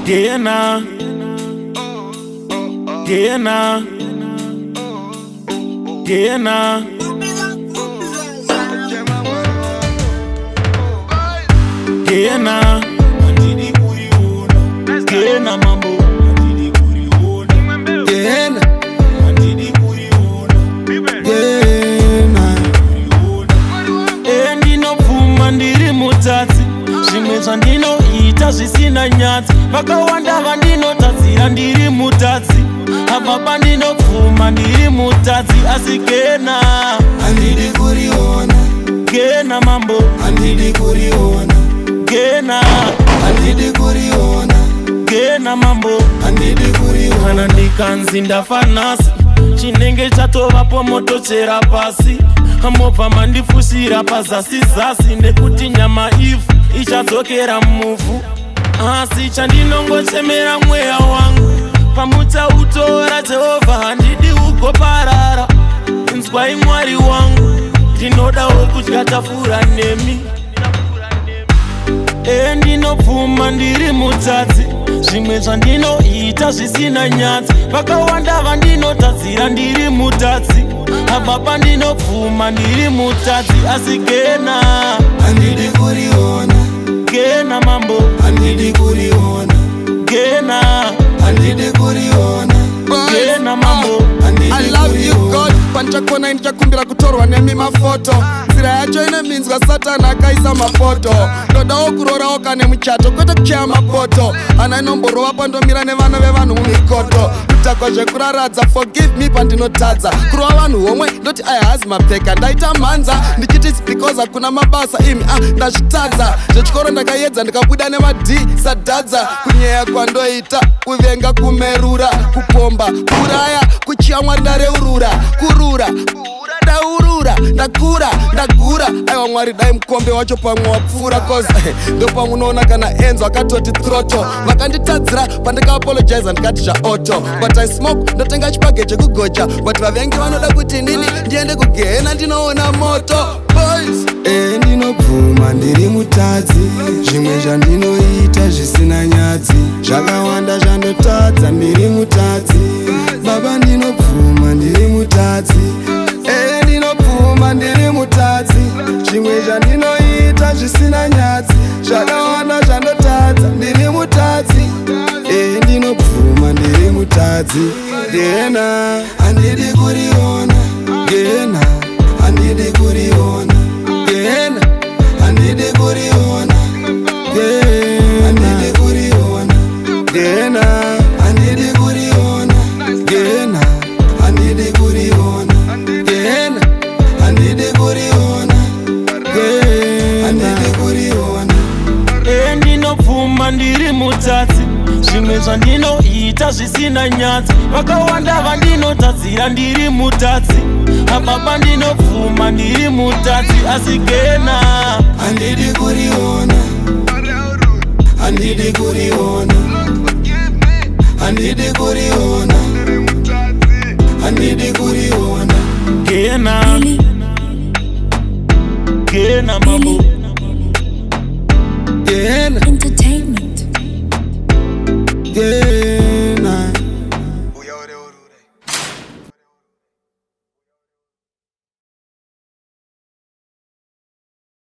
Gehena, Gehena, Gehena, Gehena, Gehena mambo, Gehena, ndinopfuma ndiri mutatsi, zvimwe zvandinoita zvisina nyatsi, vakawanda vandinotadzira ndiri mutatsi, apa pandinopfuma ndiri mutatsi, asi Gehena handidi kuriona, Gehena mambo, handidi kuriona, Gehena, handidi kuriona, Gehena mambo, handidi kuriona. kana ndikanzi ndafa nhasi, chinenge chatovapo motochera pasi, mobva mandifusira pazasi-zasi, nekuti nyama ivhu ichadzokera muvhu. Asi chandinongochemera mweya wangu, pamutautora Jehovha, handidi ugoparara. Inzwai Mwari wangu, ndinodawo kudya tafura nemi. Ndinopfuma ndiri mutatsi, zvimwe zvandinoita zvisina nyatsi, vakawanda vandinotadzira ndiri mutatsi, apa pandinopfuma ndiri mutatsi, asi Gehena Handidi kuriona, Gehena mambo, handidi kuriona, Gehena, handidi kuriona, Gehena mambo. I love you God, panchakona ndichakumbira kutorwa nemi mafoto, nzira yacho ineminzwa Satani akaisa mapoto, ndodawo kurorawo kane muchato kwete kuchaya mapoto, ana inomborova pandomira nevana vevanhu mumikoto, kutakwa zvekuraradza, forgive me pandinotadza, kurova vanhu homwe ndoti aihazi mapfeka, ndaita mhanza ndichiti it's because hakuna mabasa imi ndazvitadza, zvechikoro ndakaedza ndikabuda nemad sadhadza, kunyaya kwandoita kuvenga, kumerura, kupomba, kuraya, kuchiya Mwari ndareurura, kurura, ndaurura, ndakura, ndagura, aiwa Mwari dai mukombe wacho pamwe wapfuura, cause ndo pamunoona kana enzo akatoti throto, vakanditadzira pandikaapologiza ndikati zvaoto, but I smoke, ndotenga chipage chekugocha, but vavengi vanoda kuti nini ndiende kuGehena ndinoona moto, boys. Ndinobvuma ndiri mutatsi, zvimwe zvandinoita zvisina nyatsi, zvakawanda zvandotadza ndiri mutatsi, baba ndinobvuma ndiri mutatsi, ndinobvuma ndiri mutatsi, zvimwe zvandinoita zvisina nyatsi, zvakawanda zvandotadza ndiri mutatsi, ndinobvuma ndiri mutatsi, Gehena handidi kuriona, Gehena handidi kuriona, Gehena handidi kuriona, Gehena handidi kuriona, Gehena handidi kuriona, Gehena handidi kuriona, Gehena handidi kuriona, Gehena handidi kuriona. Ndinopfuma ndiri mutatsi, zvimwe zvandinoita zvisina nyatsi, vakawanda vandinotadzira ndiri mutatsi, apa pandinopfuma ndiri mutatsi, asi Gehena handidi kuriona, handidi kuriona, handidi kuriona, handidi kuriona, Gehena, Gehena mambo, Gehena, Entertainment. Gehena.